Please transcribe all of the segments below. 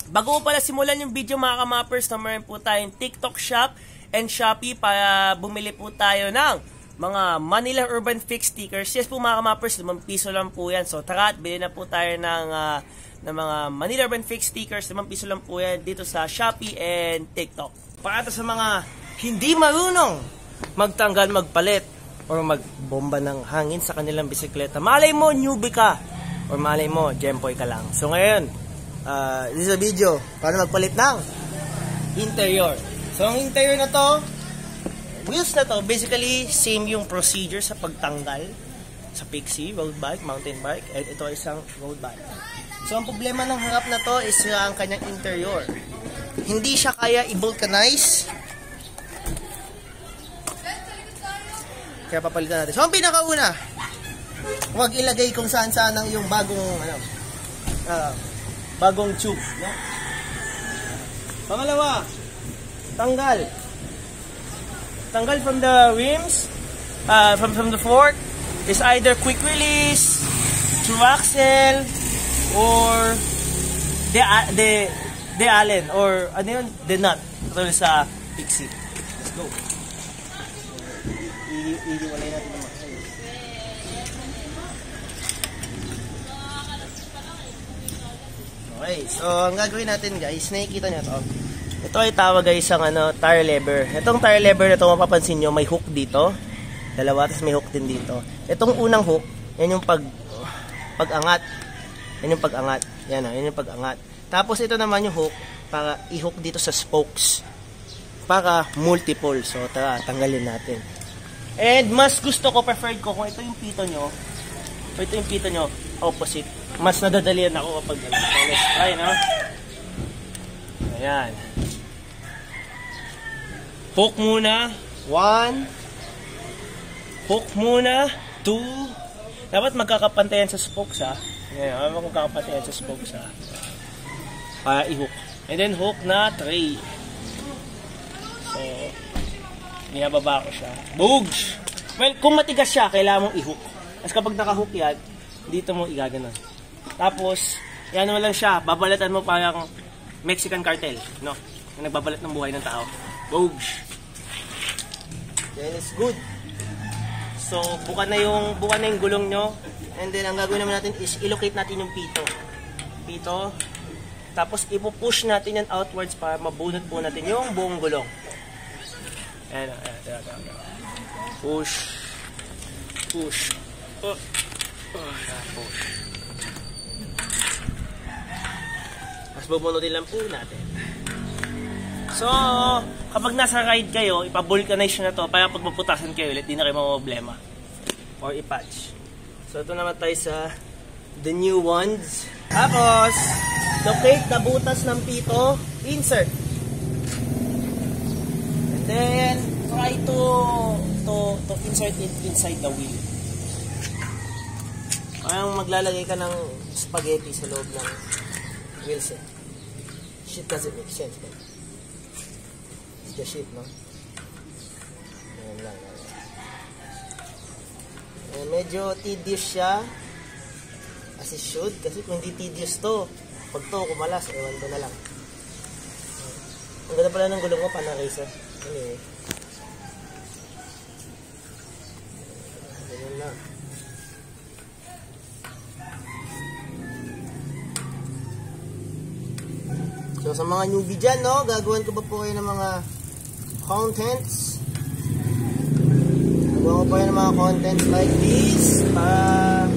Bago pala simulan yung video mga kamappers, na meron po tayong TikTok shop and Shopee para bumili po tayo ng mga Manila Urban Fix stickers. Yes po mga kamappers, 5 piso lang po yan. So tara at bilhin na po tayo ng mga Manila Urban Fix stickers. 5 piso lang po yan dito sa Shopee and TikTok. Para sa mga hindi marunong magtanggal, magpalit, or magbomba ng hangin sa kanilang bisikleta. Malay mo, newbie ka. Or malay mo, Gempoy ka lang. So ngayon, this is a video para magpalit ng interior. So ang interior na to, wheels na to, basically same yung procedure sa pagtanggal sa Pixie, road bike, mountain bike, and ito ay isang road bike. So ang problema ng harap na to is ang kanyang interior. Hindi siya kaya i-vulcanize. Kaya papalitan natin. So ang pinakauna, huwag ilagay kung saan-saan ang yung bagong tube. No? Pangalawa, tanggal from the rims, from the fork is either quick release, through axle, or the Allen, or ano yun, the nut. Ito sa Pixie. Let's go. Iiwalay natin naman. Okay, so ang gagawin natin guys, nakikita nyo ito. Ito ay tawag guys ang tire lever. Itong tire lever na ito, mapapansin nyo, may hook dito. Dalawa, tapos may hook din dito. Itong unang hook, yan yung pag-angat. Yan yung pag-angat. Yan yung pag-angat. Tapos ito naman yung hook, para i-hook dito sa spokes. Para multiple. So tara, tanggalin natin. And mas gusto ko, preferred ko, kung ito yung pito nyo, opposite. Mas nadadalian ako kapag so let's try, no? Ayan. Hook muna. 1. Hook muna. 2. Dapat magkakapantayan sa spokes, ha? Ayan, magkakapantayan sa spokes, ha? Para i-hook. And then hook na 3. So, binababa ko siya. Boogs! Well, kung matigas siya, kailangan mong i-hook. Tapos kapag naka-hook yan, dito mo igaganon. Tapos, yan mo lang siya. Babalatan mo parang Mexican cartel, no? Yung nagbabalat ng buhay ng tao. Boogs! Then it's good. So, buka na yung gulong nyo. And then, ang gagawin naman natin is ilocate natin yung pito. Tapos, ipupush natin yan outwards para mabunot po natin yung buong gulong. Ayan. Push. Push. Push. Mas bubunutin lang po natin. So, kapag nasa ride kayo, ipavulcanize na to para pag maputasan kayo ulit, di na kayo problema. Or ipatch. So, ito naman tayo sa the new ones. Tapos, locate the butas ng pito, insert. And then, try to insert it inside the wheel. Parang maglalagay ka ng spaghetti sa loob ng wheel set. Shit doesn't make sense, man. It's the shit, no? Ayan lang. Ayan, medyo tedious siya. As it should. Kasi kung hindi tedious to, pag to kumalas, ewan ko na lang. Ang ganda pala ng gulong ko, pana-racer. Anyway. Ganyan lang. So sa mga newbie dyan, no, gagawin ko pa po kayo ng mga contents. Gagawa ko pa kayo ng mga contents like this para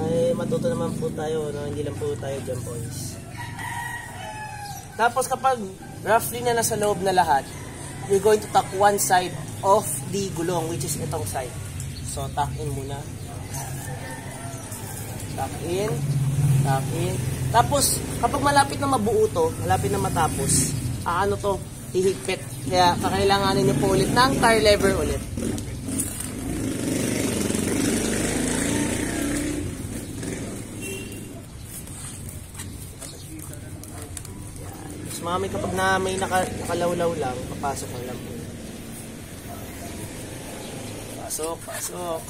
ay matuto naman po tayo, no? Hindi lang po tayo dyan boys. Tapos kapag roughly na nasa loob na lahat, you're going to tuck one side of the gulong, which is itong side. So tuck in muna. Tuck in. Tuck in. Tapos, kapag malapit na mabuo to, malapit na matapos, hihigpit. Kaya, kakailanganin nyo po ulit ng tire lever ulit. Mas mami kapag may nakalawlaw lang, papasok ang lampo. Pasok.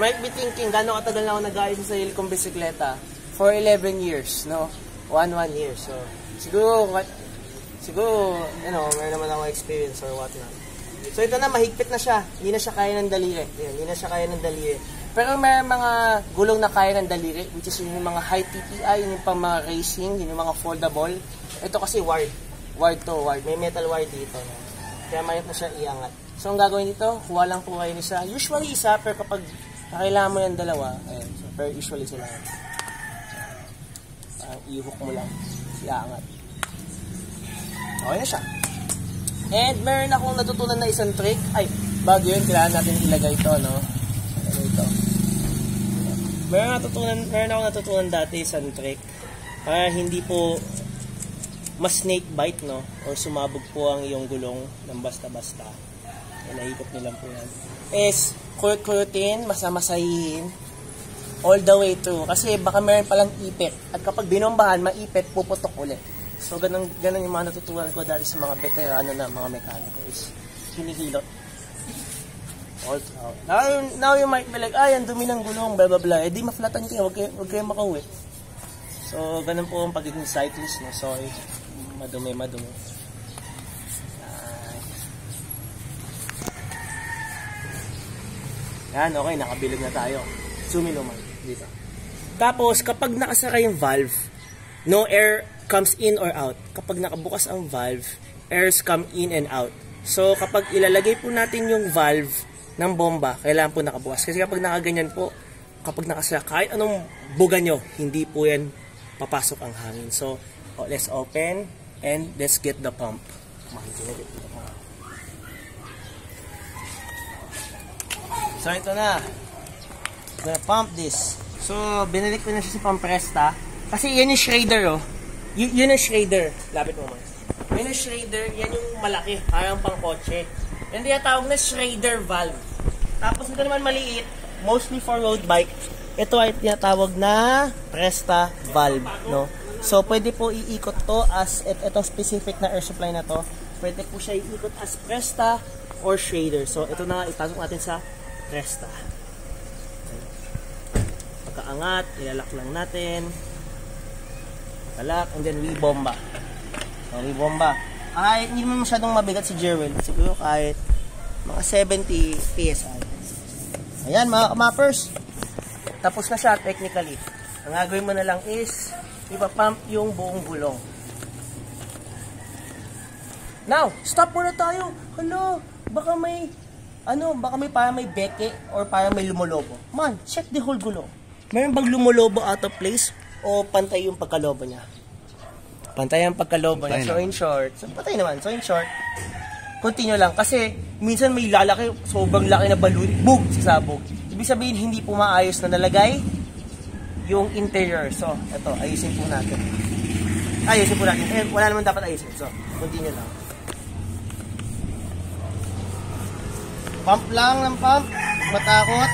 Might be thinking, gano'ng katagal na ako nag-ayos sa sarili kong bisikleta? For 11 years, no? 1 year. So, siguro, meron naman ako experience or whatnot. So, ito na, mahigpit na siya. Hindi na siya kaya ng daliri. Yan, hindi na siya kaya ng daliri. Pero may mga gulong na kaya ng daliri, which is yung mga high TPI, yung pang mga racing, yung mga foldable. Ito kasi wired. Wired to, wired. May metal wire dito. No? Kaya mayroon na siya iangat. So, ang gagawin dito, kuha lang po kayo isa. Usually isa, pero kapag nakailangan mo yung dalawa, ayan, so, pero usually sila. Parang i-hook mo lang. Iangat. Okay na siya. And meron akong natutunan na isang trick. Ay, bago yun, kailangan natin ilagay ito, no? Ilagay ito. Meron akong natutunan dati isang trick. Para hindi po mas snake bite, no? Or sumabog po ang iyong gulong ng basta-basta. Nahikot nilang po yan. Is, kurut-kurutin, masamasahin, all the way through. Kasi baka meron palang ipit. At kapag binombahan, maipit, puputok ulit. So, ganun yung mga natutunan ko dati sa mga veterano na mga mekaniko is hinihilot. All through. Now you might be like, ay, ang dumi ng gulong, blah, blah, blah. Eh, di maflatan kayo, huwag kayo makauwi. So, ganun po ang pagiging cyclist, no? So, madumi. Yan, okay, nakabilog na tayo. Zoom in naman, dito. Tapos, kapag nakasara yung valve, no air comes in or out. Kapag nakabukas ang valve, airs come in and out. So, kapag ilalagay po natin yung valve ng bomba, kailangan po nakabukas. Kasi kapag nakaganyan po, kapag nakasara, kahit anong buga nyo, hindi po yan papasok ang hangin. So, let's open and let's get the pump. So, ito na. I'm gonna pump this. So, binalik ko na siya sa pampresta. Kasi yan yung Schrader, oh. Yun yung Schrader. Lapit mo man. Yun yung Schrader. Yan yung malaki. Parang pang kotse. Yan tinatawag na Schrader valve. Tapos ito naman maliit. Mostly for road bike. Ito ay tinatawag na Presta valve, no? So, pwede po iikot to as ito specific na air supply na to. Pwede po siya iikot as Presta or Schrader. So, ito na nga ipasok natin sa Presta. Pagkaangat, ilalak lang natin. Pagkalak, and then we-bomba. So, we-bomba. Kahit hindi naman masyadong mabigat si Jewel. Siguro kahit mga 70 PSI. Ayan, mga kamappers. Tapos na siya technically. Ang gagawin mo na lang is ipapump yung buong gulong. Now, stop muna tayo. Hello, baka may para may beke or para may lumolobo. Man, check the whole gulong. Meron bang lumolobo out of place o pantay yung pagkalobo niya? Pantay ang pagkalobo niya. So in short, patay naman. So in short, continue lang. Kasi minsan may lalaki, sobrang laki na balloon, bug, sasabog. Ibig sabihin, hindi po maayos na nalagay yung interior. So, ito, ayusin po natin. Eh, wala naman dapat ayusin. So, continue lang. Pump lang ng pump. Matakot.